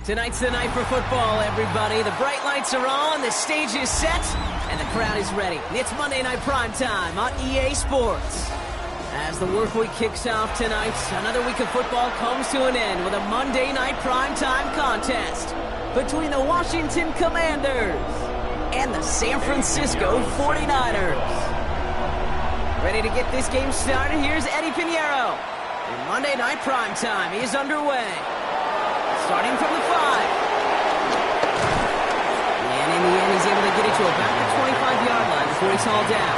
Tonight's the night for football, everybody. The bright lights are on, the stage is set, and the crowd is ready. It's Monday Night Primetime on EA Sports. As the work week kicks off tonight, another week of football comes to an end with a Monday Night Primetime contest between the Washington Commanders and the San Francisco 49ers. Ready to get this game started? Here's Eddie Pinheiro. And Monday Night Primetime is underway. Starting from the 5. And in the end, he's able to get it to about the 25-yard line before he's hauled down.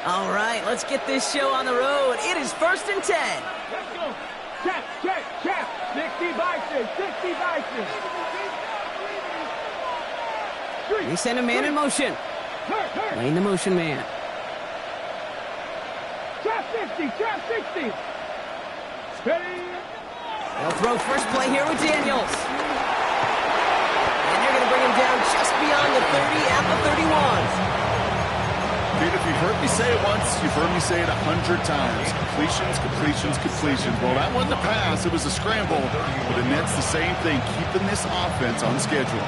All right, let's get this show on the road. It is 1st and 10. Let's go. Check. 60 Bison. They send a man in motion. Playing the motion man. Trap 60. Steady. They'll throw first play here with Daniels. And they're going to bring him down just beyond the 30 at the 31. Dude, if you've heard me say it once, you've heard me say it 100 times. Completions. Well, that wasn't a pass. It was a scramble. But the net's the same thing, keeping this offense on schedule.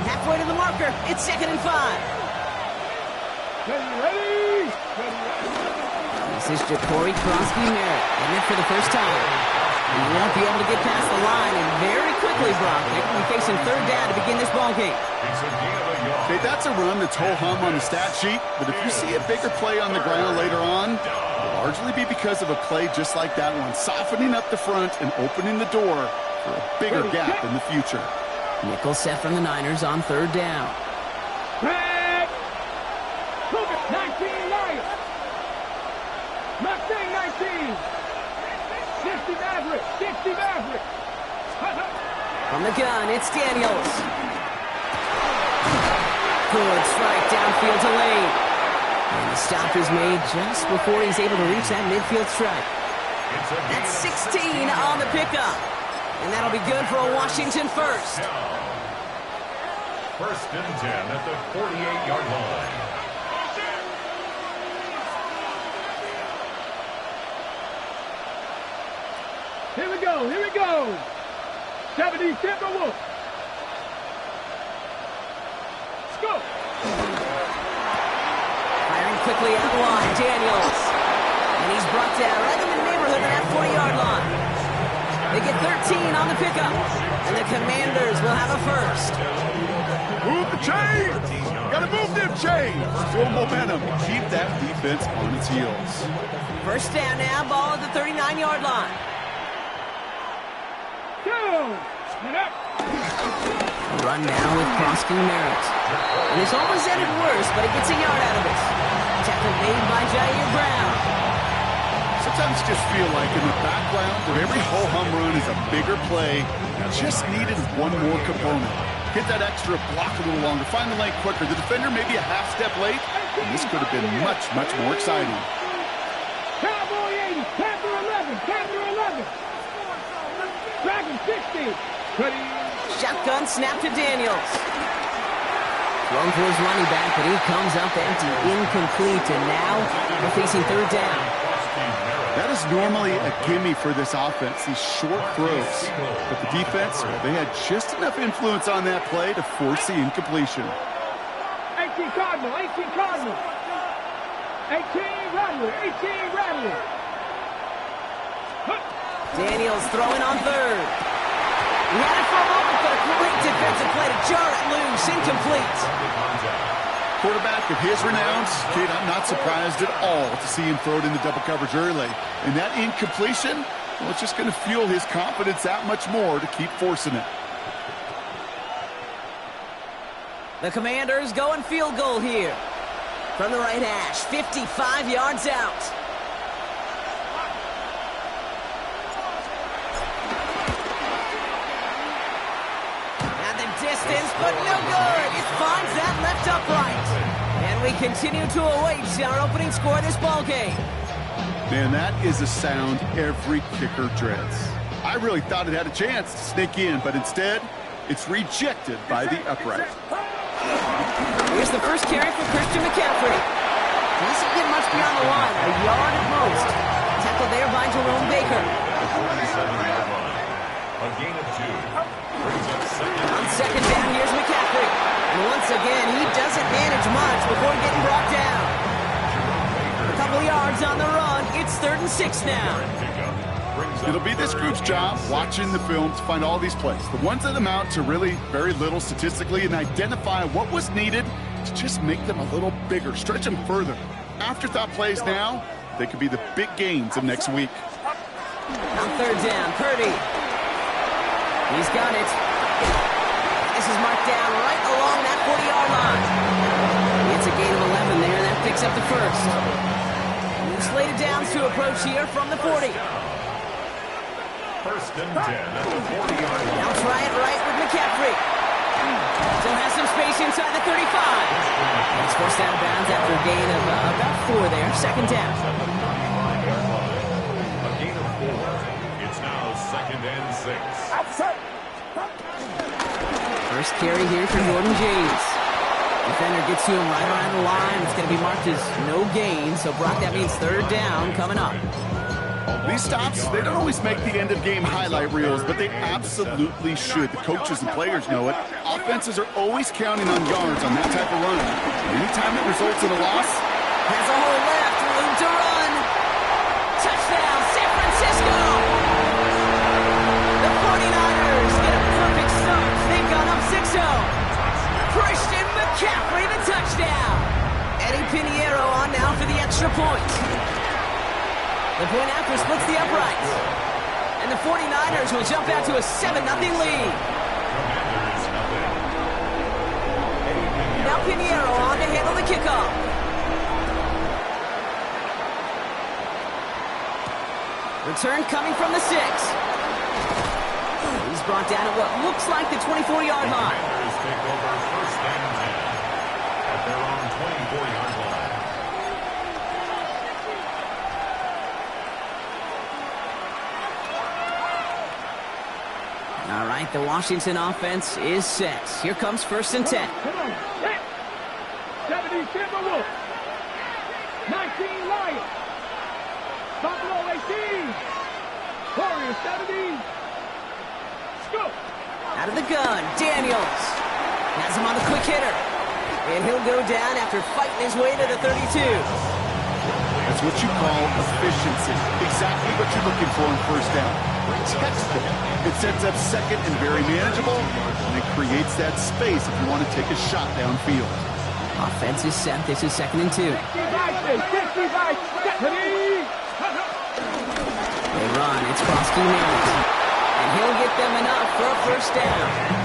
Halfway to the marker. It's 2nd and 5. Ready. This is Jacory Krosky-Merritt. And it for the first time. He won't be able to get past the line, and very quickly, Brock, they will be facing 3rd down to begin this ballgame. Okay, that's a run that's ho-hum on the stat sheet, but if you see a bigger play on the ground later on, it'll largely be because of a play just like that one, softening up the front and opening the door for a bigger gap in the future. Nickel set from the Niners on 3rd down. Back. 19 Lions. Mustang 19. 60 Maverick. From the gun, it's Daniels. Good strike downfield to Lane. And the stop is made just before he's able to reach that midfield strike. That's 16 on the pickup. And that'll be good for a Washington first. 1st and 10 at the 48-yard line. Here we go. 70 Timberwolves. Let's go. Firing quickly out the line, Daniels. And he's brought down right in the neighborhood of that 40-yard line. They get 13 on the pickup. And the Commanders will have a first. Move the chains! Gotta move them chains! Build momentum. Keep that defense on its heels. First down now, ball at the 39-yard line. Run now with Krosky-Merritt. And it's almost ended worse, but it gets a yard out of it. Tackle made by Jair Brown. Sometimes just feel like in the background of every ho-hum run is a bigger play. Just needed one more component. Hit that extra block a little longer. Find the lane quicker. The defender may be a half step late, and this could have been much more exciting. Cowboy 80. Panther 11. Dragon 60. Ready. Shotgun snap to Daniels. Thrown for his running back, but he comes up empty, incomplete, and now we're facing 3rd down. That is normally a gimme for this offense, these short throws. But the defense, well, they had just enough influence on that play to force the incompletion. 18 Cardinal. 18 Rattler. Daniels throwing on 3rd. He had it for a moment, but a great defensive play to jar it loose. Incomplete. Quarterback of his renown, kid, I'm not surprised at all to see him throw it into double coverage early. And that incompletion, well, it's just going to fuel his confidence that much more to keep forcing it. The Commanders going field goal here. From the right hash, 55 yards out. Distance, but no good. It finds that left upright. And we continue to await our opening score of this ball game. Man, that is a sound every kicker dreads. I really thought it had a chance to sneak in, but instead, it's rejected by the upright. Here's the first carry for Christian McCaffrey. Doesn't get much beyond the line, a yard at most. Tackled there by Jerome Baker. A gain of 2. Brings up second. On second down, here's McCaffrey. And once again, he doesn't manage much before getting brought down. A couple yards on the run. It's 3rd and 6 now. It'll be this group's job watching the film to find all these plays. The ones that amount to really very little statistically, and identify what was needed to just make them a little bigger, stretch them further. Afterthought plays now, they could be the big gains of next week. On 3rd down, Purdy. He's got it. This is marked down right along that 40-yard line. It's a gain of 11 there, and that picks up the first. Slated downs to approach here from the 40. 1st and 10 at the 40-yard line. Now try it right with McCaffrey. Still has some space inside the 35. It's forced out of bounds after a gain of about 4 there. 2nd down. A gain of 4. It's now 2nd and 6. First carry here for Jordan James. Defender gets to him right around the line. It's going to be marked as no gain. So, Brock, that means 3rd down coming up. These stops, they don't always make the end-of-game highlight reels, but they absolutely should. The coaches and players know it. Offenses are always counting on yards on that type of run. Anytime it results in a loss, has a hole left, room to run. Touchdown, San Francisco! The 49ers get a perfect start. They've gone up 6-0. Christian McCaffrey, the touchdown. Eddie Pinheiro on now for the extra point. The point after splits the uprights. And the 49ers will jump out to a 7-0 lead. Now Pinheiro on to handle the kickoff. Return coming from the 6. He's brought down at what looks like the 24-yard line. Commanders take over 1st and 10 at their own 24-yard line. All right, the Washington offense is set. Here comes 1st and 10. Come on. 70 Timberwolves. 19 Lions. Buffalo 18. Warriors 17. Scoop. Out of the gun, Daniels. Has him on the quick hitter. And he'll go down after fighting his way to the 32. that's what you call efficiency. Exactly what you're looking for in 1st down. Textbook. It sets up 2nd and very manageable, and it creates that space if you want to take a shot downfield. Offense is set. This is 2nd and 2. They run. It's Broski Merritt. And he'll get them enough for a 1st down.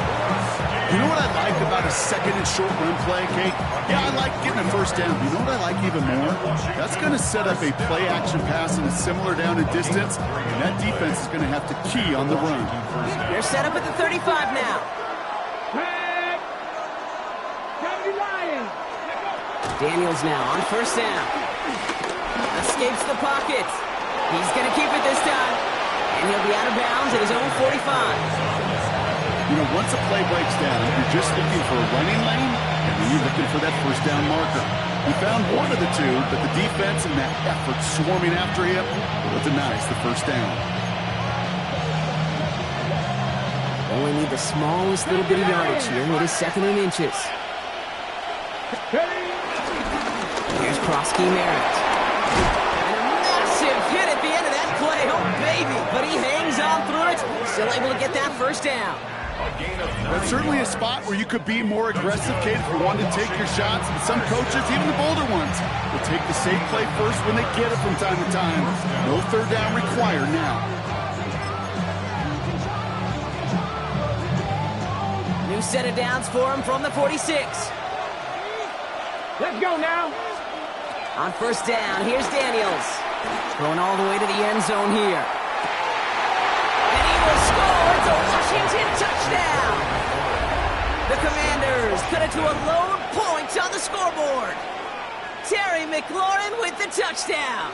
You know what I like about a 2nd and short run play, Kate? Yeah, I like getting a 1st down. You know what I like even more? That's going to set up a play-action pass in a similar down and distance, and that defense is going to have to key on the run. They're set up at the 35 now. Daniels now on 1st down. Escapes the pocket. He's going to keep it this time. And he'll be out of bounds at his own 45. You know, once a play breaks down, you're just looking for a running lane, and then you're looking for that 1st down marker. He found one of the two, but the defense and that effort swarming after him will deny the 1st down. Only need the smallest little bit of yardage here. It is 2nd and inches. Here's Broski Merritt. And a massive hit at the end of that play. Oh, baby. But he hangs on through it. Still able to get that 1st down. That's certainly a spot where you could be more aggressive, Kate, if you wanted to take your shots. And some coaches, even the bolder ones, will take the safe play first when they get it from time to time. No 3rd down required now. New set of downs for him from the 46. Let's go now. On 1st down, here's Daniels. Going all the way to the end zone here. And he will score. It's a Washington touchdown. The Commanders cut it to a lone point on the scoreboard. Terry McLaurin with the touchdown.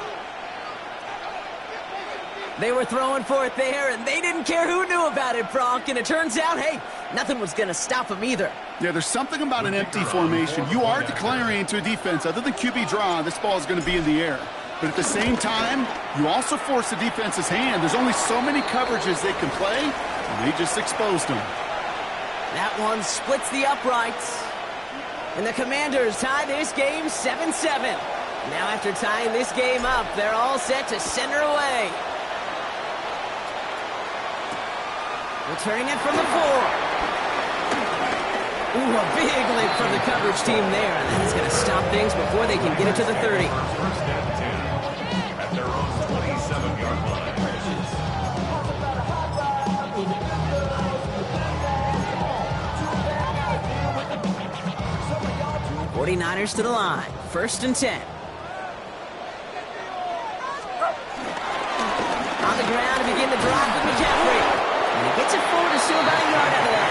They were throwing for it there, and they didn't care who knew about it, Bronk. And it turns out, hey, nothing was going to stop them either. Yeah, there's something about an empty formation. You are declaring to a defense, other than QB draw, this ball is going to be in the air. But at the same time, you also force the defense's hand. There's only so many coverages they can play, and they just exposed them. That one splits the uprights. And the Commanders tie this game 7-7. Now after tying this game up, they're all set to send her away. Returning it from the 4. Ooh, a big lick from the coverage team there. And that is going to stop things before they can get it to the 30. First and 10 at their own 27-yard line. 49ers to the line. First and 10. On the ground to begin the drive with McCaffrey. And he gets it forward to still about a yard out of that.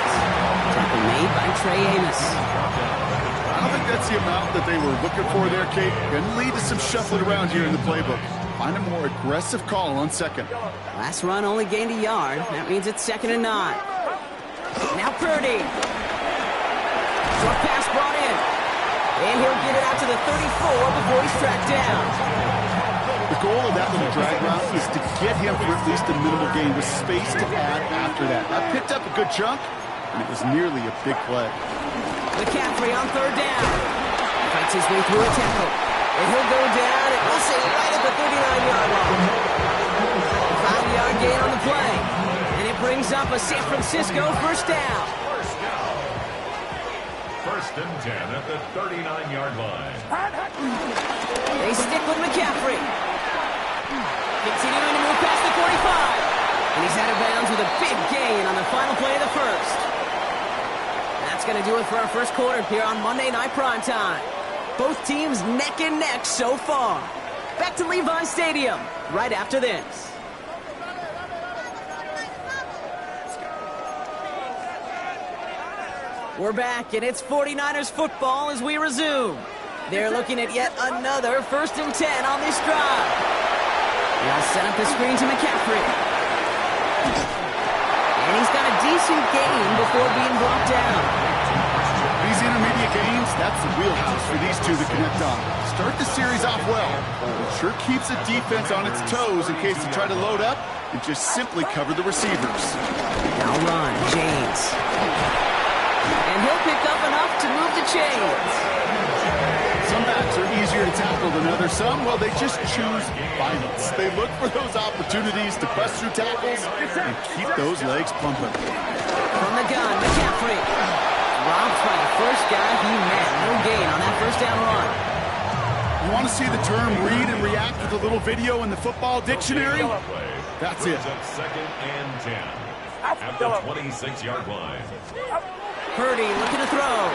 Tackle made by Trey Amos. I don't think that's the amount that they were looking for there, Kate. Going to lead to some shuffling around here in the playbook. Find a more aggressive call on second. Last run only gained a yard. That means it's 2nd and 9. Now Purdy. Short pass brought in. And he'll get it out to the 34 before he's tracked down. The goal of that little drag route is to get him for at least a minimal gain with space to add after that. I picked up a good chunk, and it was nearly a big play. McCaffrey on 3rd down. Fights his way through a tackle. And he'll go down, and we'll say right at the 39-yard line. 5-yard gain on the play. And it brings up a San Francisco first down. First and 10 at the 39-yard line. They stick with McCaffrey. Continuing to move past the 45. And he's out of bounds with a big gain on the final play of the first. That's going to do it for our first quarter here on Monday Night Primetime. Both teams neck and neck so far. Back to Levi Stadium right after this. We're back, and it's 49ers football as we resume. They're looking at yet another 1st and 10 on this drive. They'll set up the screen to McCaffrey. And he's got a decent gain before being brought down. These intermediate gains, that's the wheelhouse for these two to connect on. Start the series off well. It sure keeps the defense on its toes in case they try to load up and just simply cover the receivers. Now run, James. And he'll pick up enough to move the chains. Some backs are easier to tackle than others. Some, well, they just choose violence. They look for those opportunities to bust through tackles and keep those legs pumping. From the gun, McCaffrey. Robbed by the first guy he met. No gain on that first down run. You want to see the term read and react with a little video in the football dictionary? That's it. Second and 10 at the 26-yard line. Purdy looking to throw.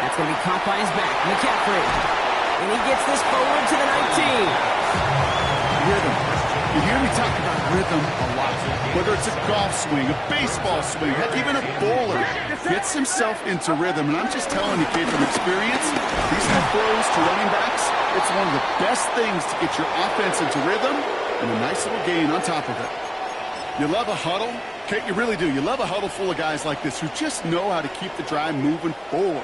That's going to be caught by his back. McCaffrey. And he gets this forward to the 19. Rhythm. You hear me talk about rhythm a lot. Whether it's a golf swing, a baseball swing, heck, even a bowler gets himself into rhythm. And I'm just telling you, kid, from experience, these little throws to running backs, it's one of the best things to get your offense into rhythm and a nice little gain on top of it. You love a huddle? Kate, you really do. You love a huddle full of guys like this who just know how to keep the drive moving forward.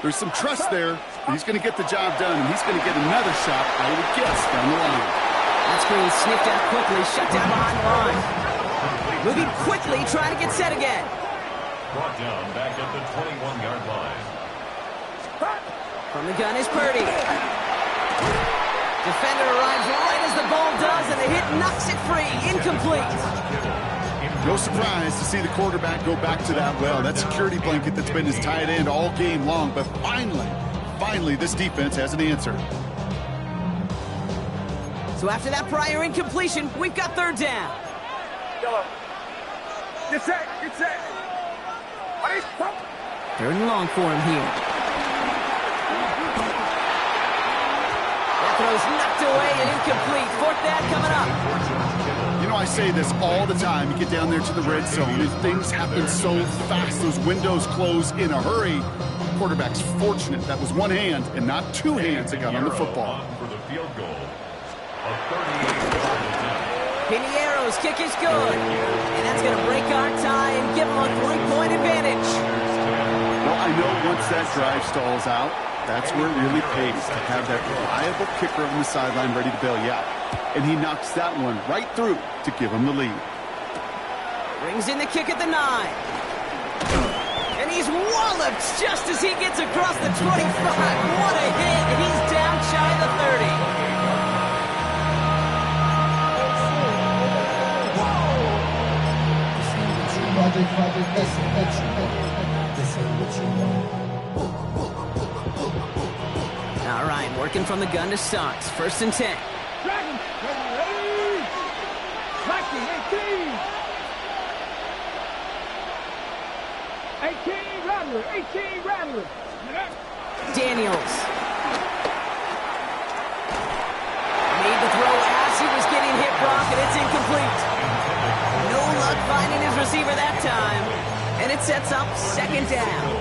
There's some trust there. He's going to get the job done, and he's going to get another shot, I would guess, down the line. That screen sniffed out quickly, shut down behind the line. Moving quickly, trying to get set again. Brought down back at the 21-yard line. From the gun is Purdy. Defender arrives right as the ball does, and the hit knocks it free. Incomplete. No surprise to see the quarterback go back to that well. That security blanket that's been his tight end all game long. But finally, this defense has an answer. So after that prior incompletion, we've got 3rd down. Get set. 3rd and long for him here. That throw's knocked away and incomplete. 4th down coming up. You know, I say this all the time. You get down there to the red zone, and things happen so fast. Those windows close in a hurry. The quarterback's fortunate that was one hand and not two hands that got on the football. For the field goal. A 38-yard attempt. Piniero's kick is good. And that's going to break our tie and give them a 3-point advantage. Well, I know once that drive stalls out, that's where it really pays to have that reliable kicker on the sideline ready to bail you out. And he knocks that one right through to give him the lead. Brings in the kick at the 9. And he's walloped just as he gets across the 25. What a hit. He's down shy of the 30. All right, working from the gun to start. 1st and 10. Dragons, ready. Mikey, 18. 18, Rattler. 18, Rattler. Daniels. Made the throw as he was getting hit, Brock, and it's incomplete. No luck finding his receiver that time. And it sets up 2nd down.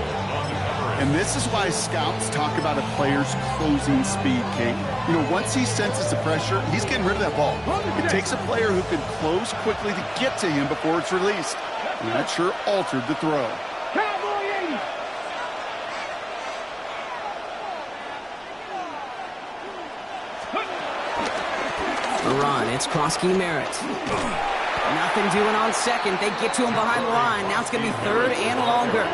And this is why scouts talk about a player's closing speed, Kate. You know, once he senses the pressure, he's getting rid of that ball. It takes a player who can close quickly to get to him before it's released. And that sure altered the throw. Cowboy 80. The run, it's Krosky Merritt. Nothing doing on 2nd. They get to him behind the line. Now it's going to be 3rd and longer.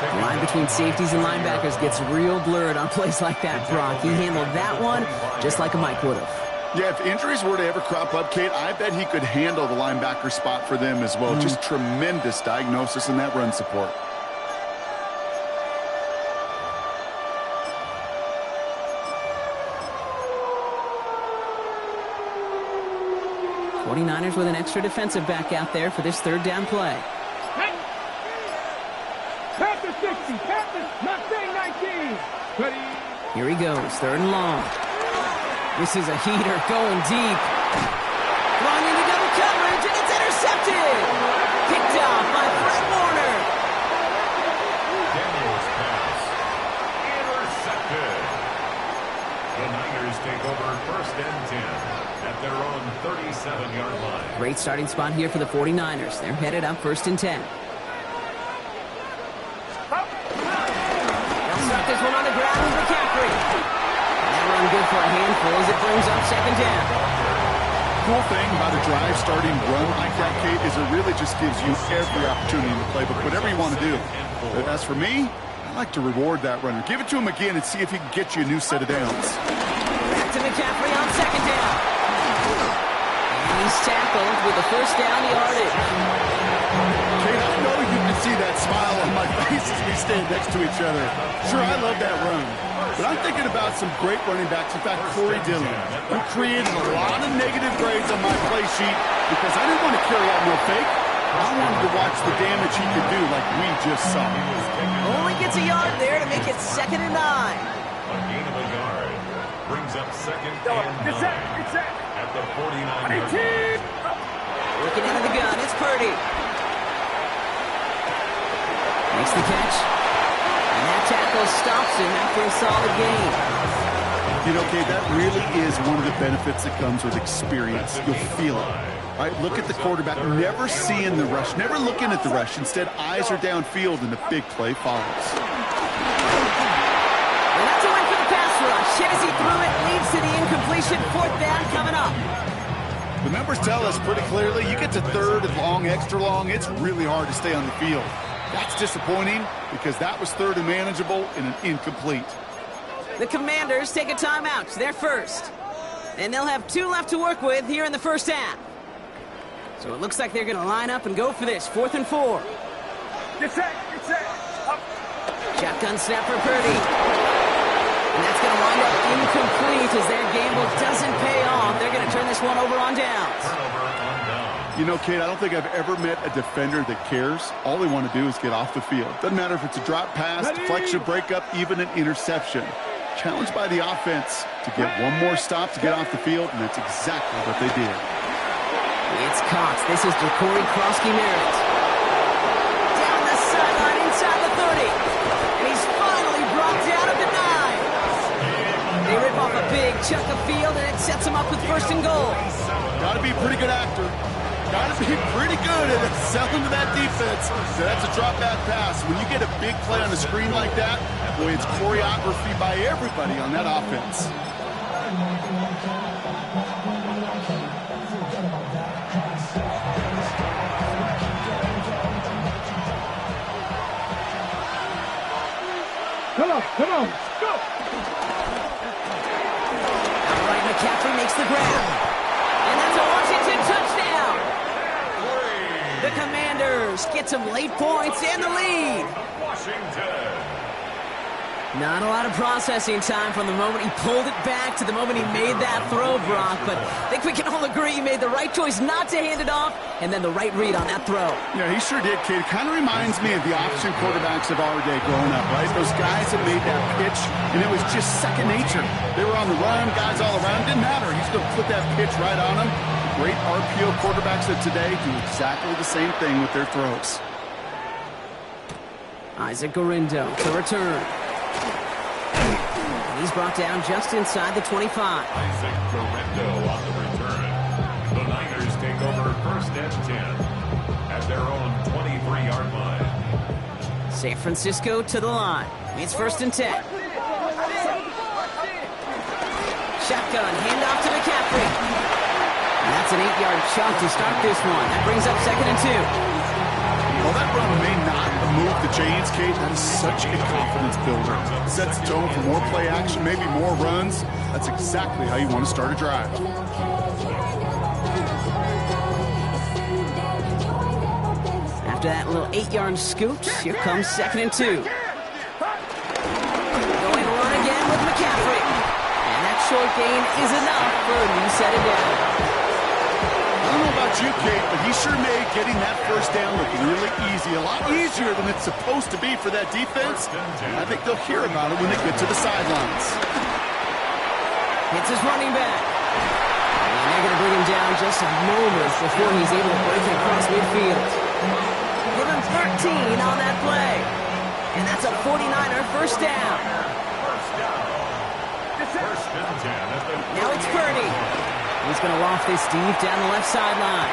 The line between safeties and linebackers gets real blurred on plays like that, Brock. He handled that one just like a Mike would have. Yeah, if injuries were to ever crop up, Kate, I bet he could handle the linebacker spot for them as well. Just tremendous diagnosis in that run support. '49ers with an extra defensive back out there for this 3rd down play. Panthers 60. Panthers, Mustang 19. Ready. Here he goes, 3rd and long. This is a heater going deep. Throwing into double coverage, and it's intercepted. Picked off by Fred Warner. Daniels pass. Intercepted. The Niners take over 1st and 10 at their own 37-yard line. Great starting spot here for the 49ers. They're headed up 1st and 10. They'll start this one on the ground with McCaffrey. That run good for a handful as it brings up 2nd down. Cool thing about a drive starting run like that, Kate, is it really just gives you every opportunity in the playbook, whatever you want to do. But as for me, I like to reward that runner. Give it to him again and see if he can get you a new set of downs. Back to McCaffrey on 2nd down. And he's tackled with the 1st down yardage. Kate, I know you can see that smile on my face as we stand next to each other. Sure, I love that run. But I'm thinking about some great running backs. In fact, Corey Dillon, who created a lot of negative grades on my play sheet because I didn't want to carry out no fake. I wanted to watch the damage he could do like we just saw. Only gets a yard there to make it 2nd and 9. A gain of a yard brings up 2nd and 9 at the 49-yard line. Looking into the gun, it's Purdy. Makes the catch. And that tackle stops him after a solid gain. You know, Kate, that really is one of the benefits that comes with experience. You'll feel it. Right, look at the quarterback, never seeing the rush, never looking at the rush. Instead, eyes are downfield, and the big play follows. And that's a win for the pass rush. Hit as he threw it, leads to the incompletion. 4th down coming up. The numbers tell us pretty clearly, you get to 3rd and long, extra long, it's really hard to stay on the field. That's disappointing because that was 3rd and manageable and an incomplete. The Commanders take a timeout. They're first. And they'll have 2 left to work with here in the 1st half. So it looks like they're going to line up and go for this. 4th and 4. Get set. Up. Shotgun snap for Purdy. And that's going to wind up incomplete as their gamble doesn't pay off. They're going to turn this one over on downs. Turnover on downs. You know, Kate, I don't think I've ever met a defender that cares. All they want to do is get off the field. Doesn't matter if it's a drop pass, deflection, breakup, even an interception. Challenged by the offense to get one more stop to get off the field, and that's exactly what they did. It's Cox. This is Ja'Cory Krosky Merritt. Down the sideline inside the 30. And he's finally brought down at the 9. They rip off a big chunk of field, and it sets him up with first and goal. Got to be a pretty good actor. Got to be pretty good at selling to that defense. So that's a drop back pass. When you get a big play on the screen like that, boy, it's choreography by everybody on that offense. Come on, go! Outright McCaffrey makes the grab. And that's a Washington touchdown. The Commanders get some late points and the lead. Washington. Not a lot of processing time from the moment he pulled it back to the moment he made that throw, Brock. But I think we can all agree he made the right choice not to hand it off, and then the right read on that throw. Yeah, he sure did, kid. It kind of reminds me of the option quarterbacks of our day growing up, right? Those guys that made that pitch, and it was just second nature. They were on the run, guys all around. It didn't matter. He's going to put that pitch right on them. Great RPO quarterbacks of today do exactly the same thing with their throws. Isaac Guerendo to return. He's brought down just inside the 25. Isaac Guerendo on the return. The Niners take over first and 10 at their own 23-yard line. San Francisco to the line. It's first and 10. Shotgun, handoff to McCaffrey. And that's an 8-yard chunk to start this one. That brings up second and 2. Well, that run may not have moved the chains, Kate. That is such a confidence builder. Sets the tone for more play action, maybe more runs. That's exactly how you want to start a drive. After that little 8-yard scoot, here comes second and 2. Going run again with McCaffrey. And that short gain is enough for a new set of down. I don't know about you, Kate, but he sure made getting that first down look really easy. A lot easier than it's supposed to be for that defense. I think they'll hear about it when they get to the sidelines. Hits his running back. And they're going to bring him down just a moment before he's able to break it across midfield. Give him 13 on that play. And that's a 49er first down. Now it's Purdy. He's going to loft this deep down the left sideline.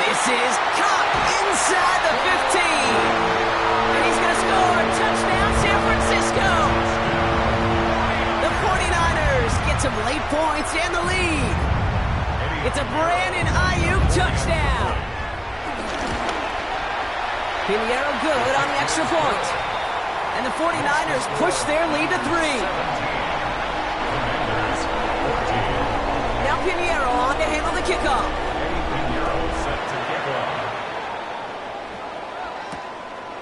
This is caught inside the 15. And he's going to score. Touchdown, San Francisco. The 49ers get some late points and the lead. It's a Brandon Ayuk touchdown. Pinheiro good on the extra point. And the 49ers push their lead to 3. Now Pinheiro on to handle the kickoff.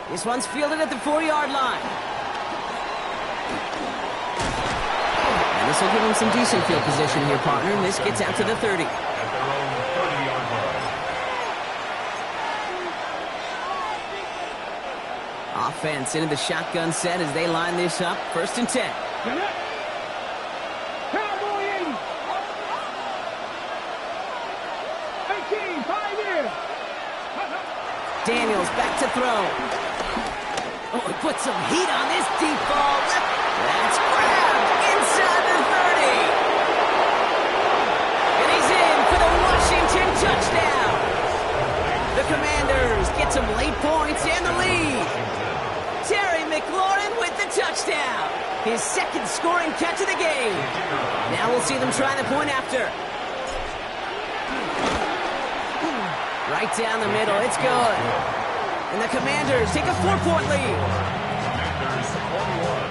This one's fielded at the 4-yard line. And this will give him some decent field position here, partner. And this gets out to the 30. At their own 30-yard line. Offense into the shotgun set as they line this up. First and 10. Daniels back to throw. Oh, he put some heat on this deep ball. That's grabbed inside the 30. And he's in for the Washington touchdown. The Commanders get some late points and the lead. Terry McLaurin with the touchdown. His second scoring catch of the game. Now we'll see them try the point after. Right down the middle, it's good. And the Commanders take a 4-point lead. Commanders 41,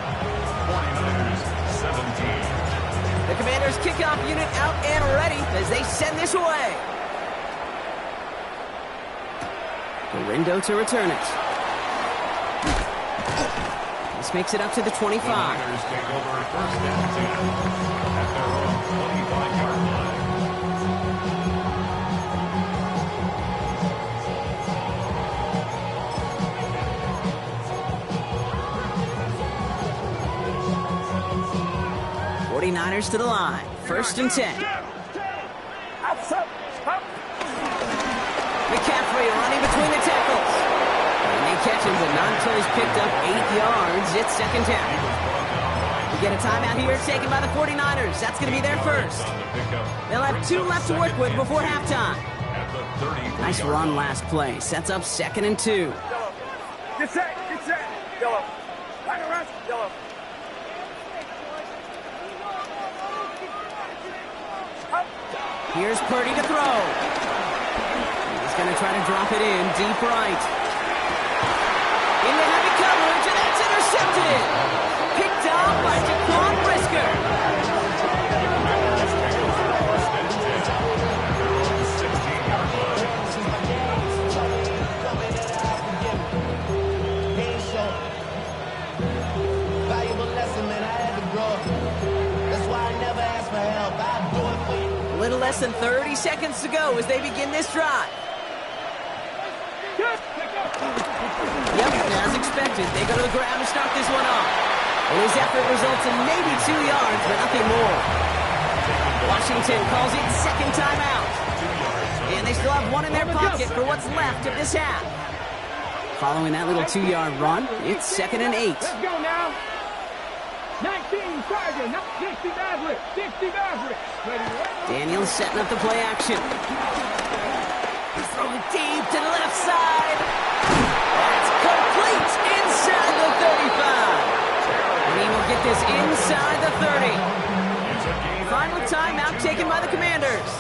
49ers 17. The Commanders kickoff unit out and ready as they send this away. Guerendo to return it. This makes it up to the 25. The Niners take over first and 10 at their own 25-yard line. Niners to the line. First and 10. McCaffrey running between the tackles. And they catch him, but not until he's picked up 8 yards. It's second down. We get a timeout here taken by the 49ers. That's going to be their first. They'll have 2 left to work with before halftime. Nice run last play. Sets up 2nd and 2. Get set. Yellow. Back around. Yellow. Here's Purdy to throw. He's going to try to drop it in deep right. Into heavy coverage, and that's intercepted. Picked off by Jaquan Brisker. A little less than 30 seconds to go as they begin this drive. Yep, as expected, they go to the ground to start this one off. And his effort results in maybe 2 yards, but nothing more. Washington calls it second timeout. And they still have 1 in their pocket for what's left of this half. Following that little 2-yard run, it's 2nd and 8. Let's go now. 19 Tiger, 60 Maverick. Daniels setting up the play action. He's throwing deep to the left side. That's complete inside the 35. And he will get this inside the 30. Final timeout taken by the Commanders.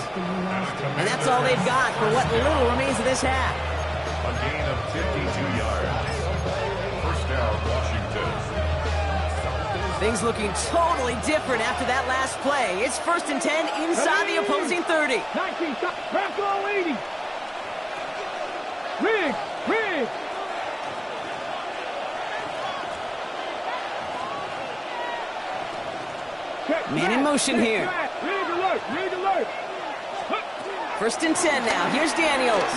And that's all they've got for what little remains of this half. A gain of 52 yards. First down, Washington. Things looking totally different after that last play. It's 1st and 10 inside the opposing 30. 19, Bronco 80. Rig. Man in motion here. Rig alert. 1st and 10 now. Here's Daniels.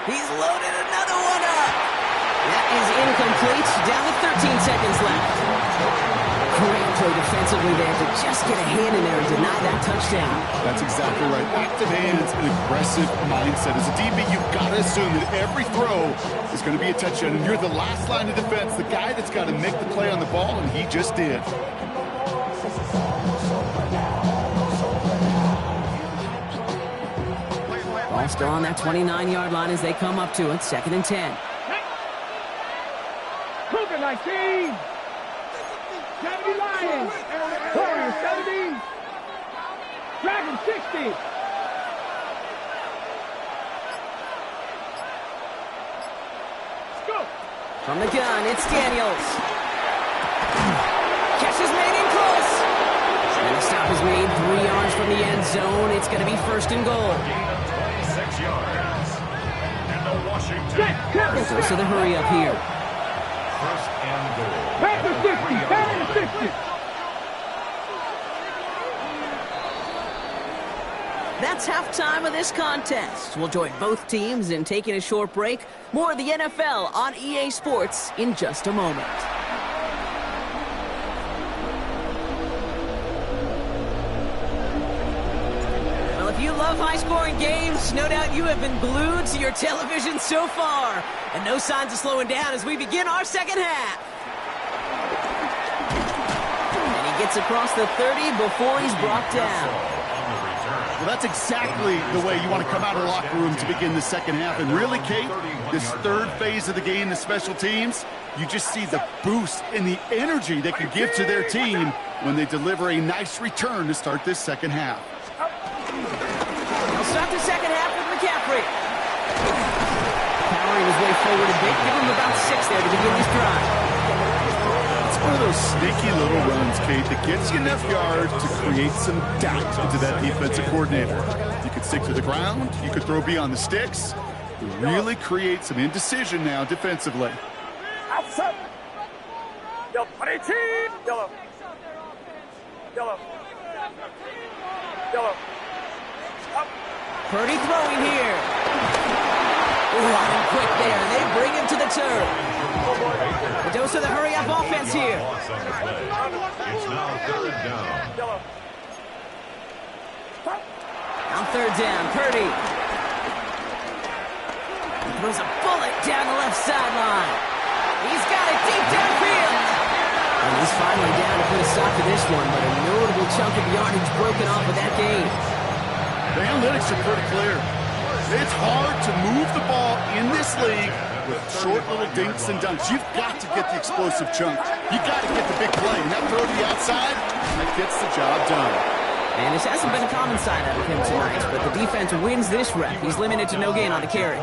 He's loaded another one up. That is incomplete. Down to 13 seconds left. Great play defensively there to just get a hand in there and deny that touchdown. That's exactly right. Active hands and aggressive mindset. As a DB, you've got to assume that every throw is going to be a touchdown. And you're the last line of defense, the guy that's got to make the play on the ball, and he just did. Ball still on that 29-yard line as they come up to it. 2nd and 10. Cougar 19. 70 Lions. Warriors 70. Dragon 60. Let's go. From the gun, it's Daniels. Catch is made in close. And the stop is made 3 yards from the end zone. It's going to be 1st and goal. Gain of 26 yards. And the Washington. So the hurry up here. 1st and goal. Panthers 60. Panthers 60. That's halftime of this contest. We'll join both teams in taking a short break. More of the NFL on EA Sports in just a moment. Well, if you love high-scoring games, no doubt you have been glued to your television so far. And no signs of slowing down as we begin our second half. And he gets across the 30 before he's brought down. Well, that's exactly the way you want to come out of the locker room to begin the second half. And really, Kate, this third phase of the game, the special teams, you just see the boost and the energy they can give to their team when they deliver a nice return to start this second half. They'll start the second half with McCaffrey. Powering his way forward a bit. Give him about 6 there to begin this drive. It's one of those sneaky little runs, Kate, that gets you enough yards to create some doubt into that defensive coordinator. You could stick to the ground. You could throw beyond the sticks. You really create some indecision now defensively. Outside. Yellow. Yellow. Yellow. Yellow. Purdy throwing here. Running quick there, and they bring him to the turf. A dose of the hurry-up offense here. It's now 3rd down. On 3rd down, Purdy. He throws a bullet down the left sideline. He's got it deep downfield. And he's finally down to put a stop to this one, but a notable chunk of yardage broken off with that game. The analytics are pretty clear. It's hard to move the ball in this league with short little dinks and dunks. You've got to get the explosive chunk. You've got to get the big play. And that throw to the outside, that gets the job done. And this hasn't been a common side out of him tonight, but the defense wins this rep. He's limited to no gain on the carry.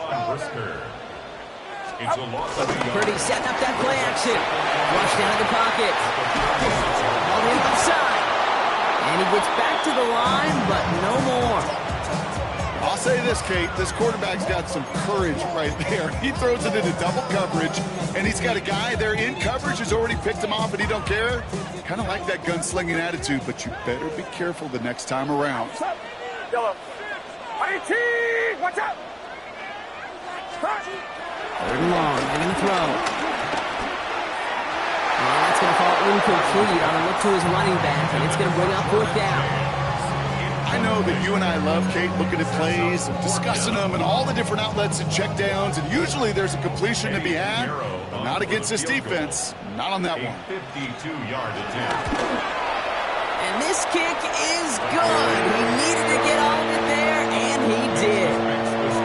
Purdy setting up that play action. Flush down in the pocket. Ball in outside. And he gets back to the line, but no more. I'll say this, Kate. This quarterback's got some courage right there. He throws it into double coverage, and he's got a guy there in coverage who's already picked him off, and he don't care. Kind of like that gunslinging attitude, but you better be careful the next time around. Yellow. 18! Watch out! Third and long. They're going to throw. And that's going to fall incomplete on a look to his running back, and it's going to bring up fourth down. I know that you and I love, Kate, looking at plays, discussing them, and all the different outlets and checkdowns, and usually there's a completion to be had, but not against this defense, not on that one. 52-yard attempt. And this kick is good. He needed to get all of it there, and he did.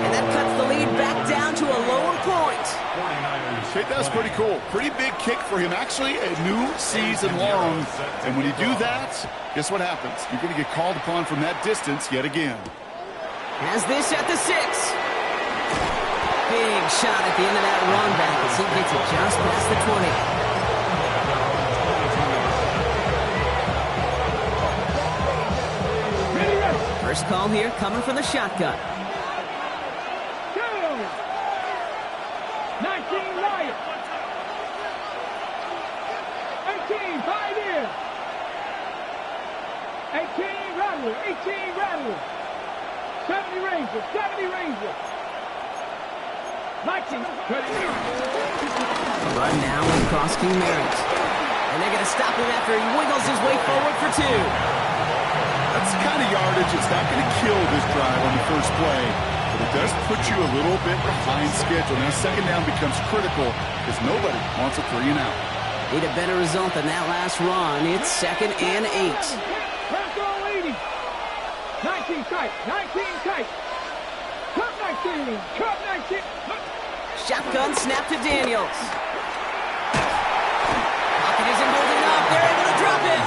And that cuts the lead back down to a lower point. Kate, that's pretty cool. Pretty big kick for him. Actually, a new season long. And when you do that, guess what happens? You're going to get called upon from that distance yet again. Has this at the 6. Big shot at the end of that run back as he gets it just past the 20. First call here coming from the shotgun. 19 Lions. 18 Pioneers. 18 Rattler. 18 Rattler. 70 Rangers. 70 Rangers. 19. Run now with Krosky Merritt. And they're going to stop him after he wiggles his way forward for 2. That's the kind of yardage that's not going to kill this drive on the first play, but it does put you a little bit behind schedule. Now second down becomes critical because nobody wants a 3 and out. Need a better result than that last run. It's 2nd and 8. Let's go, 80. 19 tight. 19 tight. Cut 19. Cut 19. Shotgun snap to Daniels. Pocket isn't holding up. They're able to drop it.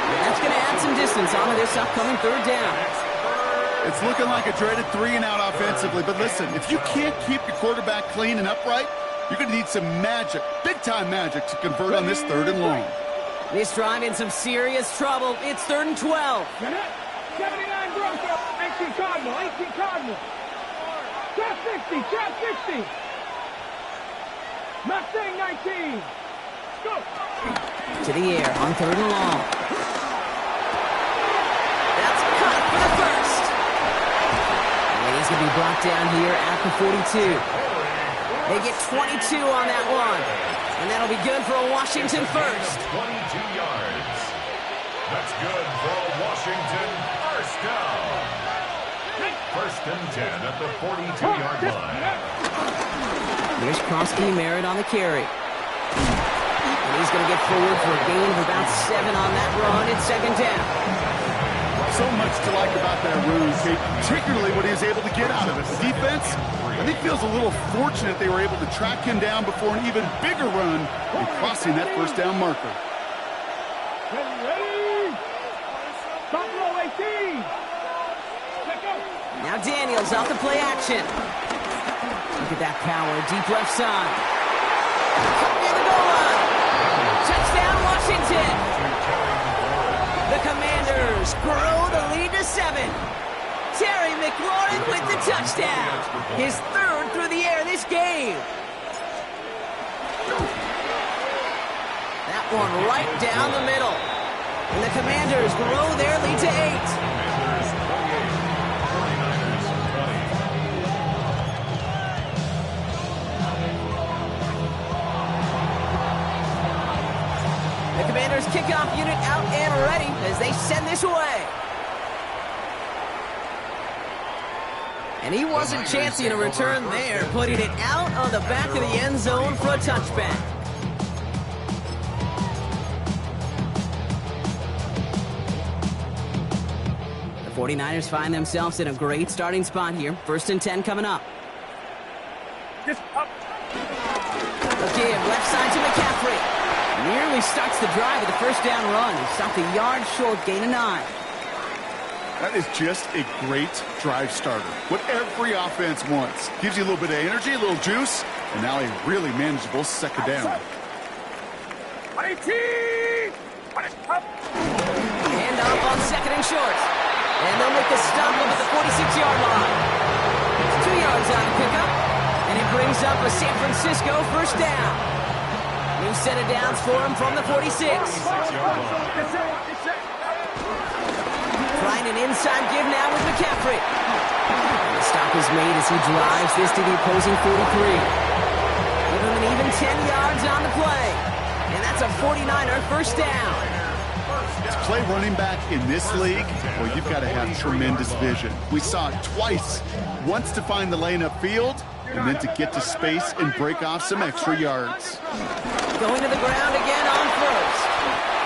And that's going to add some distance onto this upcoming third down. It's looking like a dreaded 3 and out offensively, but listen, if you can't keep your quarterback clean and upright, you're going to need some magic, big-time magic, to convert on this 3rd and long. This drive in some serious trouble. It's 3rd and 12. 79 Broncos. 18 Cardinal. 18 Cardinal. Trap 60. Trap 60. Mustang 19. Go. To the air on 3rd and long. That's cut for the first. And he's going to be brought down here at the 42. They get 22 on that one. And that'll be good for a Washington first. 22 yards. That's good for a Washington first down. First and 10 at the 42-yard line. Here's Krosky Merritt on the carry. And he's going to get forward for a gain of about 7 on that run. It's 2nd down. So much to like about that run, Kate, particularly what he was able to get out of it. The defense, I think, feels a little fortunate they were able to track him down before an even bigger run and crossing that first down marker. Ready? Buffalo 18. Let go. Now Daniels off the play action. Look at that power, deep left side. Near the goal line. Touchdown, Washington. The Commanders grow the lead to 7. Terry McLaurin with the touchdown. His 3rd through the air this game. That one right down the middle. And the Commanders grow their lead to 8. The Commanders kickoff unit out and ready as they send this away. And he wasn't chancing a return there, putting it out on the back of the end zone for a touchback. 49ers find themselves in a great starting spot here. 1st and 10 coming up. Just up. A give, left side to McCaffrey. Nearly starts the drive with a first down run. He stopped a yard short, gain of 9. That is just a great drive starter. What every offense wants. Gives you a little bit of energy, a little juice, and now a really manageable second down. 18! Hand off on 2nd and short. And they'll make the stop up at the 46-yard line. It's 2 yards on the pickup. And it brings up a San Francisco first down. New set of downs for him from the 46. Trying an inside give now with McCaffrey. And the stop is made as he drives this to the opposing 43. Give him an even 10 yards on the play. And that's a 49er first down. To play running back in this league, well, you've got to have tremendous vision. We saw it twice. Once to find the lane upfield, and then to get to space and break off some extra yards. Going to the ground again on first.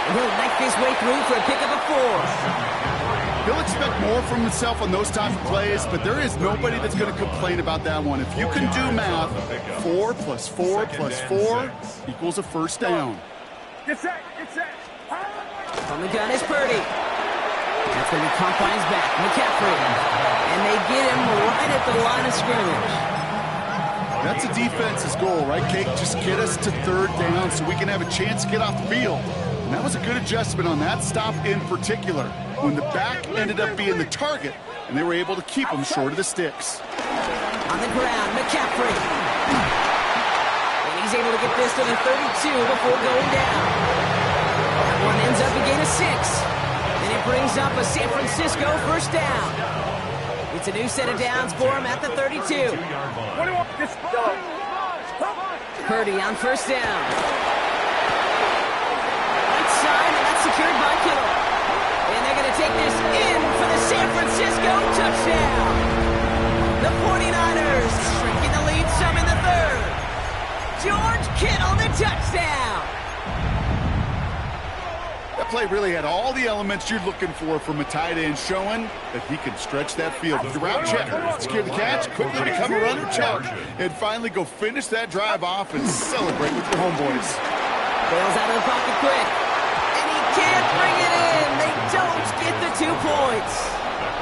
And he'll knife his way through for a pickup of 4. He'll expect more from himself on those type of plays, but there is nobody that's going to complain about that one. If you can do math, 4 plus 4 plus 4 equals a first down. Get set. From the gun is Purdy. That's going to be caught by his back. McCaffrey. And they get him right at the line of scrimmage. That's a defense's goal, right, Kate? Just get us to 3rd down so we can have a chance to get off the field. And that was a good adjustment on that stop in particular, when the back ended up being the target, and they were able to keep him short of the sticks. On the ground, McCaffrey. And he's able to get this to the 32 before going down. That one ends up a gain of 6. And it brings up a San Francisco first down. It's a new set of downs for him at the 32. Purdy on first down. Right side, and that's secured by Kittle. And they're going to take this in for the San Francisco touchdown. The 49ers shrinking the lead some in the 3rd. George Kittle, the touchdown. That play really had all the elements you're looking for from a tight end, showing that he can stretch that field. The route check, secure the catch, quickly become a runner check, and finally go finish that drive off and celebrate with your homeboys. Bails out of the pocket quick, and he can't bring it in. They don't get the 2 points.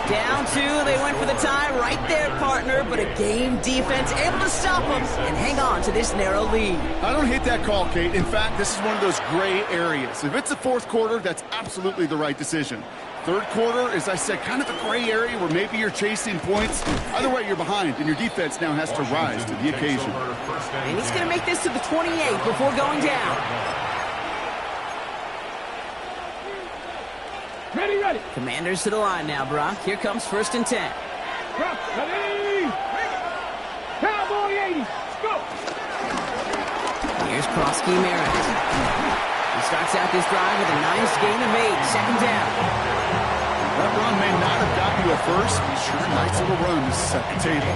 Down 2, they went for the tie right there, partner, but a game defense able to stop them and hang on to this narrow lead. I don't hate that call, Kate. In fact, this is one of those gray areas. If it's the 4th quarter, that's absolutely the right decision. 3rd quarter, as I said, kind of a gray area where maybe you're chasing points. Either way, you're behind, and your defense now has to rise to the occasion. And he's going to make this to the 28 before going down. Ready. Commanders to the line now, Brock. Here comes 1st and 10. Ready. Cowboy 80. Let's go. Here's Krosky Merritt. He starts out this drive with a nice gain of 8. Second down. That run may not have gotten you a first, but sure, nice little run to set the table.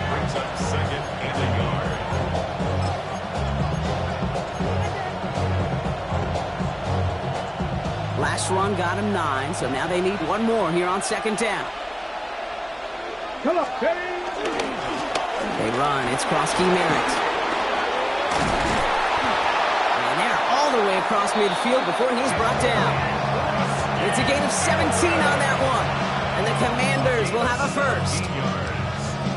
Brings up 2nd and a yard. Last run got him 9, so now they need one more here on 2nd down. Come on, ready. They run. It's Krosky Merritt. And they're all the way across midfield before he's brought down. It's a gain of 17 on that one. And the Commanders will have a first.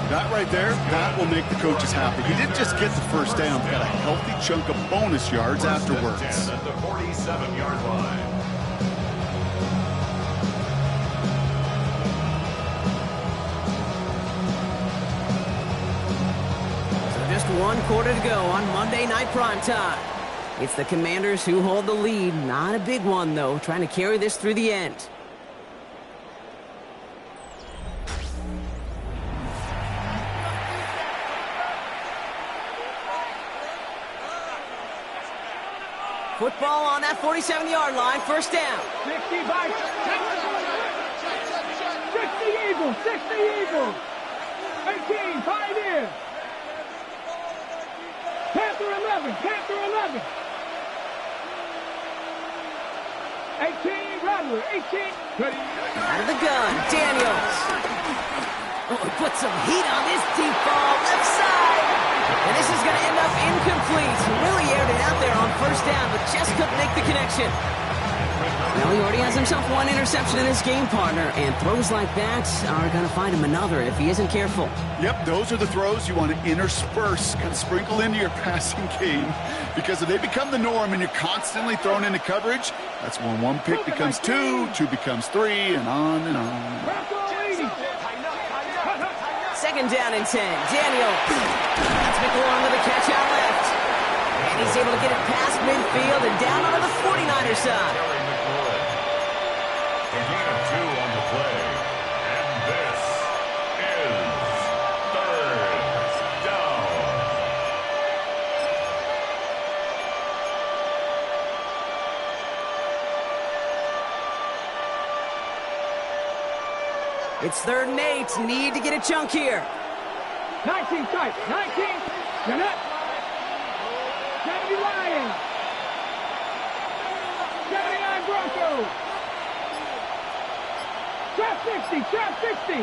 That right there, that will make the coaches happy. He didn't just get the first down, but got a healthy chunk of bonus yards afterwards. At the 47-yard line. Just 1 quarter to go on Monday Night Primetime. It's the Commanders who hold the lead. Not a big one, though, trying to carry this through the end. Football on that 47-yard line, first down. 60 by 60 Eagles. 18, Pioneer. Panther 11. 18, Rattler. 18, Out of the gun, Daniels. Oh, he put some heat on this deep ball, left side. And this is going to end up incomplete. Really aired it out there on first down, but just couldn't make the connection. Well, he already has himself one interception in his game, partner, and throws like that are going to find him another if he isn't careful. Yep, those are the throws you want to intersperse, kind of sprinkle into your passing game, because if they become the norm and you're constantly thrown into coverage, that's when one pick becomes two, two becomes three, and on and on. Second down and 10. Daniels. That's McLaurin with a catch out left. And he's able to get it past midfield and down onto the 49er side. A gain of 2 on the play. And this is third down. It's 3rd and 8. Need to get a chunk here. 19 tight. 19. You're not. 70 Lions. 79 Broncos. Trap 60. Trap 60.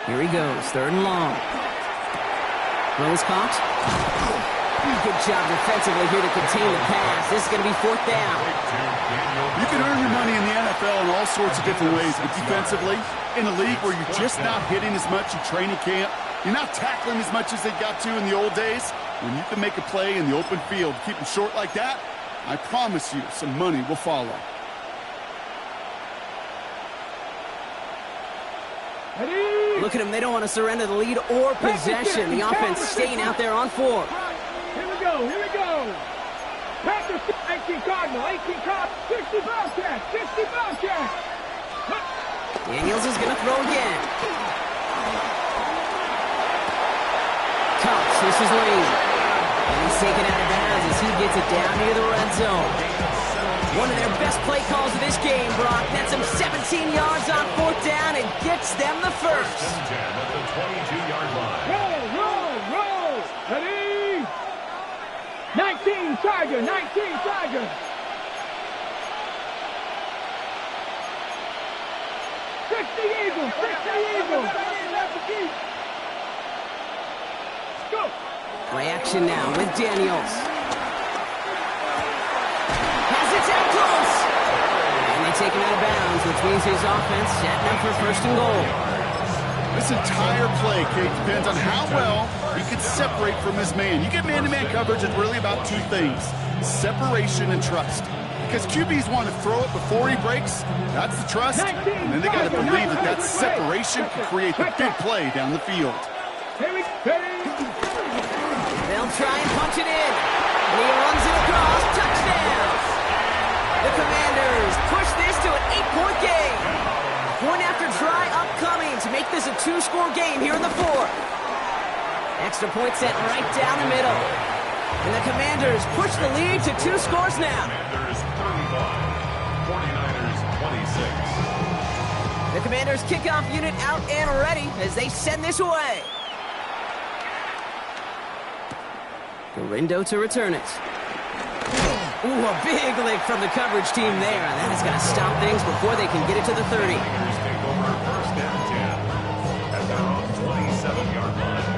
Here he goes. 3rd and long. Throw is caught. Good job defensively here to contain the pass. This is going to be 4th down. You can earn your money in the NFL in all sorts of different ways, but defensively, in a league where you're just not hitting as much in training camp, you're not tackling as much as they got to in the old days, when you can make a play in the open field, keep them short like that, I promise you some money will follow. Look at them. They don't want to surrender the lead or possession. The offense staying out there on 4. Here we go. Here we go. Packers 18 Cardinal. 18 Cardinal. 60 Bobcats. 60 Bobcats. Daniels is going to throw again. Cox, this is Lane. And he's taken out of bounds as he gets it down near the red zone. One of their best play calls of this game, Brock. Nets him 17 yards on 4th down and gets them the first. 10 at the 22-yard line. Roll. Ready? 19 Tiger. 19 Tiger. 60 Eagles. 60 Eagles. Go. Play action now with Daniels. Has it out close. And they take him out of bounds, which means his offense setting up for 1st and goal. This entire play, Kate, depends on how well he can separate from his man. You get man-to-man coverage, it's really about 2 things, separation and trust. Because QBs want to throw it before he breaks, that's the trust, and then they got to believe that that separation can create the big play down the field. They'll try and punch it in. And he runs it across. Touchdown. The Commanders push this to an 8-point game. Point after try upcoming to make this a 2-score game here in the 4th. Extra point set right down the middle. And the Commanders push the lead to 2 scores now. Commanders 35, 49ers 26. The Commanders kickoff unit out and ready as they send this away. Galindo to return it. Ooh, a big lick from the coverage team there. And that is going to stop things before they can get it to the 30. Commanders take over 1st and 10 at their own 27-yard line.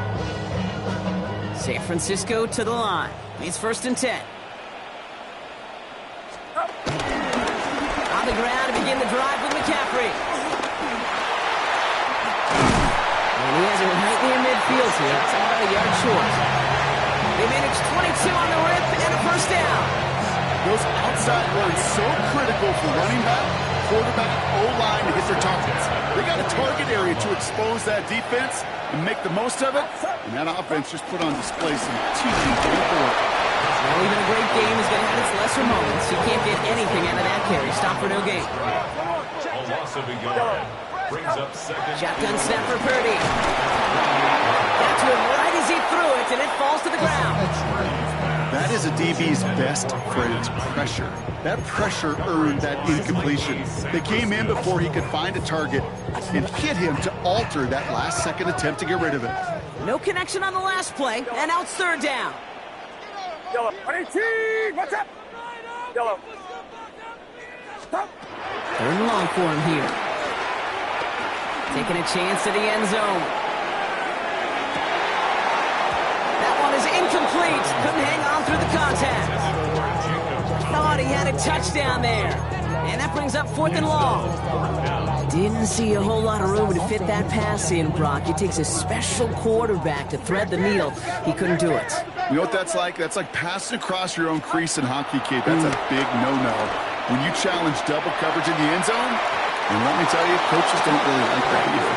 San Francisco to the line. It's 1st and 10. On the ground to begin the drive with McCaffrey. And he has it right near midfield here. It's about a yard short. They managed 22 on the rip and a 1st down. Those outside runs so critical for running back, quarterback, O-line to hit their targets. They got a target area to expose that defense and make the most of it, and that offense just put on display some teaching to the board. Well, even a great game is going to have its lesser moments. You can't get anything out of that carry. Stop for no gain. A loss of a yard brings up 2nd. Shotgun snap for Purdy. Got to him right as he threw it, and it falls to the ground. That is a DB's best friend, pressure. That pressure earned that incompletion. They came in before he could find a target and hit him to alter that last-second attempt to get rid of it. No connection on the last play, and now it's 3rd down. Yellow. 18. What's up? Yellow. Stop. Third and long for him here. Taking a chance to the end zone. That one is incomplete. Couldn't hang on through the contact. Thought he had a touchdown there. And that brings up 4th and long. Didn't see a whole lot of room to fit that pass in, Brock. It takes a special quarterback to thread the needle. He couldn't do it. You know what that's like? That's like passing across your own crease in hockey, kid. That's a big no-no. When you challenge double coverage in the end zone, and let me tell you, coaches don't really like that either.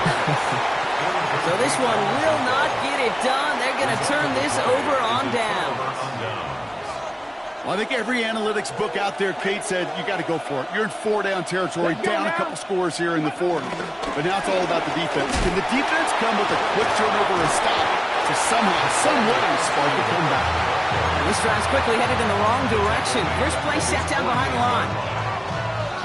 So this one will not get it done. They're going to turn this over on down. Well, I think every analytics book out there, Kate, said you got to go for it. You're in 4-down territory, down a couple scores here in the 4th. But now it's all about the defense. Can the defense come with a quick turnover and stop to somehow, some way, spark a comeback? This drive's quickly headed in the wrong direction. First play set down behind the line.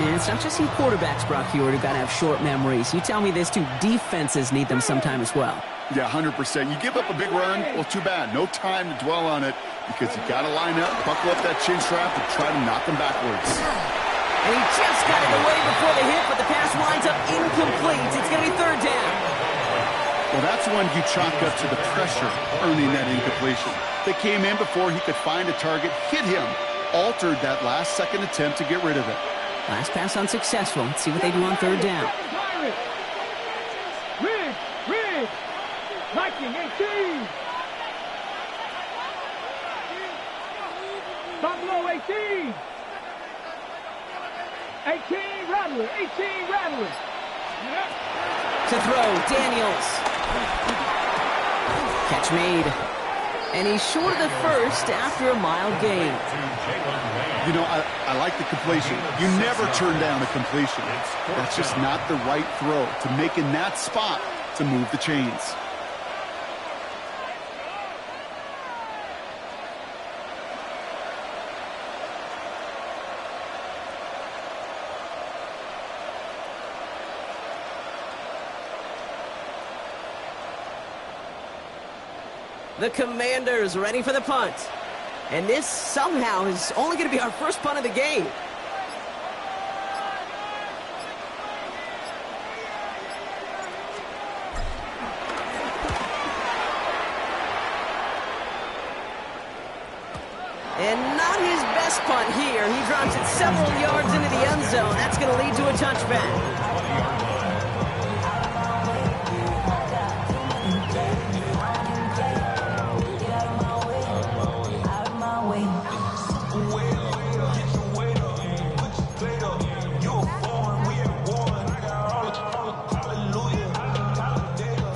And it's not just you quarterbacks, Brock Huard, who've got to have short memories. You tell me this too, defenses need them sometime as well. Yeah, 100%. You give up a big run, well, too bad. No time to dwell on it because you got to line up, buckle up that chin strap, and try to knock them backwards. And he just got it away before the hit, but the pass winds up incomplete. It's going to be 3rd down. Well, that's when you chalk up to the pressure earning that incompletion. They came in before he could find a target, hit him, altered that last-second attempt to get rid of it. Last pass unsuccessful. Let's see what they do on 3rd down. Ridge. Viking 18. Buffalo 18. 18 Rattler. To throw, Daniels. Catch made. And he's short of the first after a mild gain. You know, I like the completion. You never turn down a completion. That's just not the right throw to make in that spot to move the chains. The Commanders ready for the punt. And this somehow is only going to be our first punt of the game. And not his best punt here. He drops it several yards into the end zone. That's going to lead to a touchback.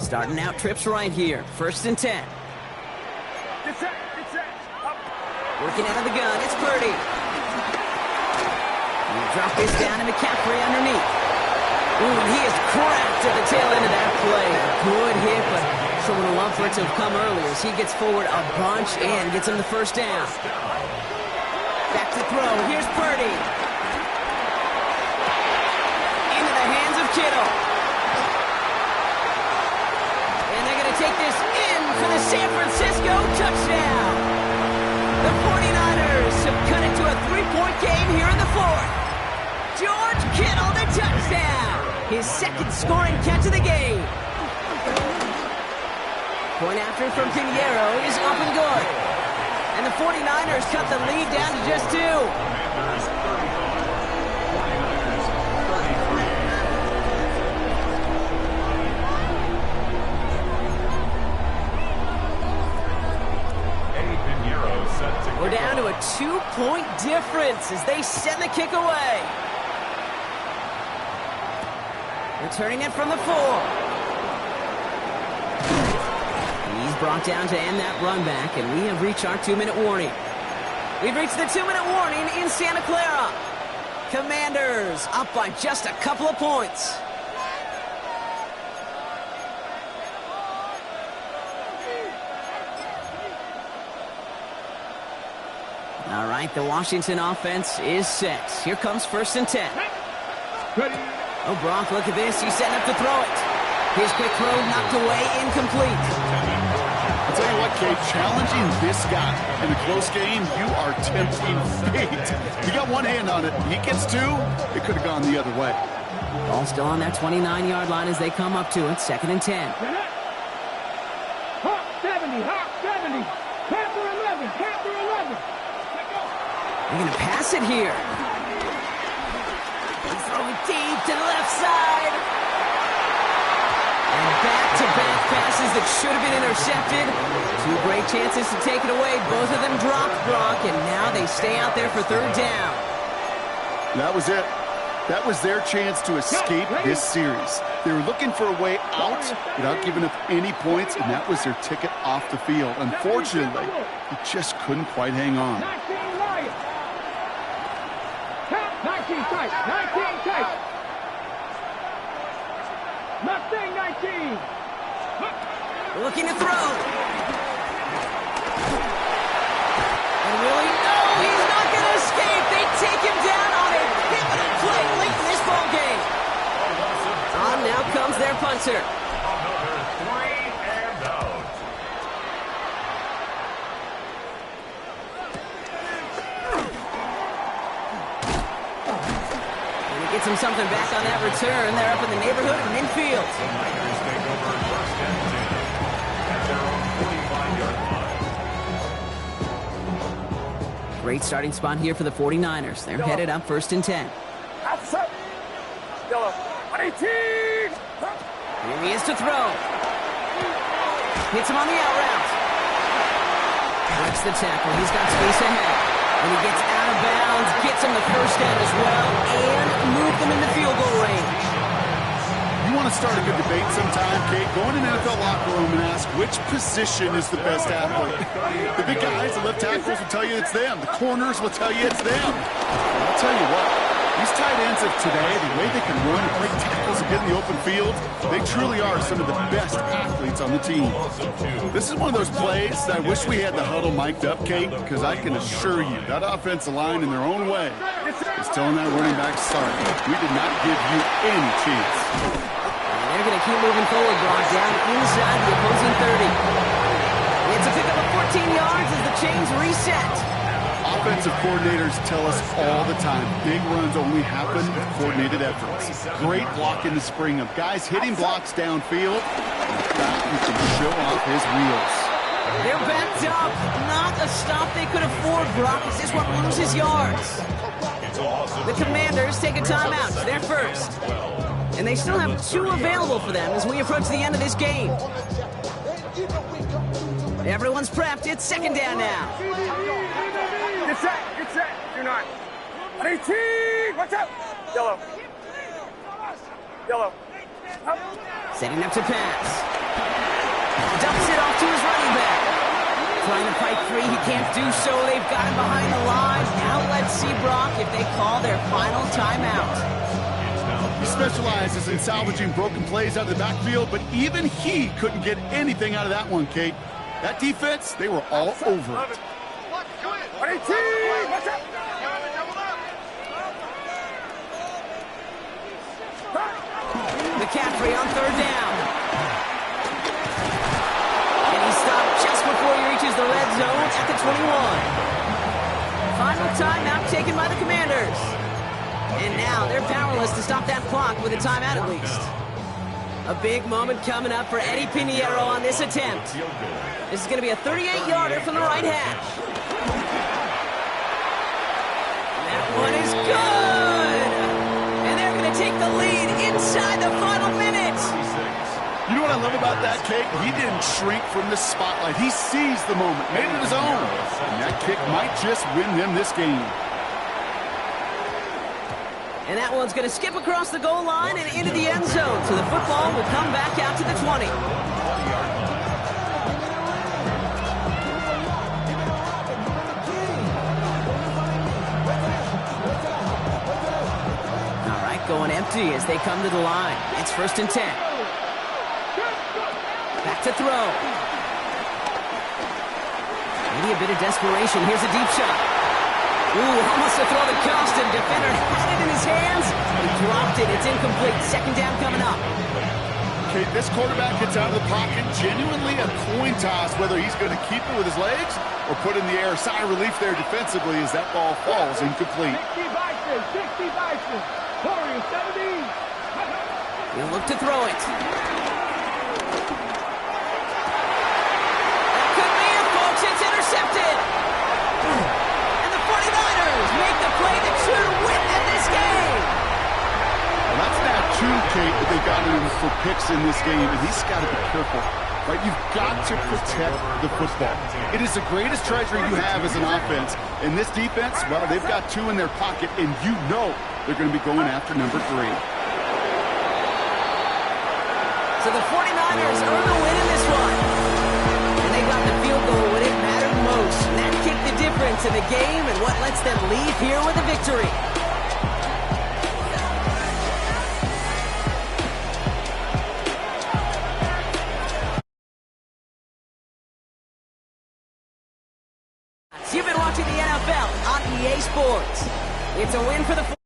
Starting out trips right here. 1st and 10. Working out of the gun. It's Purdy. He'll drop this down to McCaffrey underneath. Ooh, and he is cracked at the tail end of that play. Good hit, but sure would have loved for it to have come earlier as he gets forward a bunch and gets him the 1st down. Back to throw. Here's Purdy. Into the hands of Kittle. Take this in for the San Francisco touchdown. The 49ers have cut it to a 3-point game here in the 4th. George Kittle, the touchdown. His 2nd scoring catch of the game. Point after from Pinheiro is up and good. And the 49ers cut the lead down to just 2. We're down to a 2-point difference as they send the kick away. Returning it from the 4. He's brought down to end that run back, and we have reached our 2-minute warning. We've reached the 2-minute warning in Santa Clara. Commanders up by just a couple of points. All right, the Washington offense is set. Here comes 1st and 10. Oh, Brock, look at this. He's setting up to throw it. His quick throw knocked away, incomplete. Let's tell you what, Kate, challenging this guy in a close game, you are tempting fate. You got one hand on it. He gets two, it could have gone the other way. Ball still on that 29-yard line as they come up to it. 2nd and 10. Hawk 70, Hawk 70. Panther 11, Panther 11. They're going to pass it here. He's throwing deep to the left side. And back-to-back passes that should have been intercepted. Two great chances to take it away. Both of them dropped, Brock, and now they stay out there for 3rd down. That was it. That was their chance to escape this series. They were looking for a way out without giving up any points, and that was their ticket off the field. Unfortunately, they just couldn't quite hang on. 19 Lions. 19 tight, 19 tight. Mustang 19. Looking to throw. And Willie, no, he's not going to escape. They take him down on a pivotal play late in this ball game. On now comes their punter. Another 3 and out. And he gets him something back on that return. They're up in the neighborhood of midfield. The Niners take over 1st and 10 at their own 45-yard line. Great starting spot here for the 49ers. They're headed up 1st and 10. Outside. Yellow. 18. Here he is to throw. Hits him on the out route. Breaks the tackle. He's got space ahead. And he gets out of bounds, gets him the 1st down as well, and move them into field goal range. You want to start a good debate sometime, Kate? Go in an NFL locker room and ask which position is the best athlete. The big guys, the left tackles will tell you it's them. The corners will tell you it's them. I'll tell you what, these tight ends of today, the way they can run and break tackles and get in the open field, they truly are some of the best athletes on the team. This is one of those plays that I wish we had the huddle mic'd up, Kate, because I can assure you that offensive line in their own way is telling that running back, sorry, we did not give you any chance. They're going to keep moving forward, Brock, down inside the opposing 30. It's a pickup of 14 yards as the chains reset. Offensive coordinators tell us all the time, big runs only happen with coordinated efforts. Great blocking to spring up. Guys hitting blocks downfield, and that he can show off his wheels. They're backed up. Not a stop they could afford, Brock. Is this what loses yards? The Commanders take a timeout. It's their first. And they still have 2 available for them as we approach the end of this game. Everyone's prepped. It's 2nd down now. Get set, get set. You're not. 18. Watch out. Yellow. Yellow. Up. Setting up to pass. Dumps it off to his running back. Trying to fight free. He can't do so. They've got him behind the line. Now let's see, Brock, if they call their final timeout. He specializes in salvaging broken plays out of the backfield, but even he couldn't get anything out of that one, Kate. That defense, they were all over it. 18. Watch out. McCaffrey on 3rd down. And he stopped just before he reaches the red zone at the 21. Final timeout taken by the Commanders. And now they're powerless to stop that clock with a timeout at least. A big moment coming up for Eddie Pinheiro on this attempt. This is going to be a 38-yarder from the right hash. That one is good! And they're going to take the lead inside the final minute. You know what I love about that, Kate? He didn't shrink from the spotlight. He seized the moment, made it his own. And that kick might just win them this game. And that one's going to skip across the goal line and into the end zone. So the football will come back out to the 20. All right, going empty as they come to the line. It's 1st and 10. Back to throw. Maybe a bit of desperation. Here's a deep shot. Ooh, almost a throw that cost him. Defender had it in his hands. He dropped it. It's incomplete. 2nd down coming up. Kate, this quarterback gets out of the pocket, genuinely a coin toss, whether he's going to keep it with his legs or put in the air. Sigh of relief there defensively as that ball falls incomplete. 60 Bison, Warriors 70. He'll look to throw it. That could be it, folks. It's intercepted. And the 49ers make the play that should win them this game. Well, that's not two, Kate, that they got him for picks in this game, and he's got to be careful. Right? You've got to protect the football. It is the greatest treasure you have as an offense. And this defense, well, they've got two in their pocket, and you know they're going to be going after number 3. So the 49ers earn the win in this one. And they got the field goal when it mattered most. And that kicked the difference in the game and what lets them leave here with a victory. You've been watching the NFL on EA Sports. It's a win for the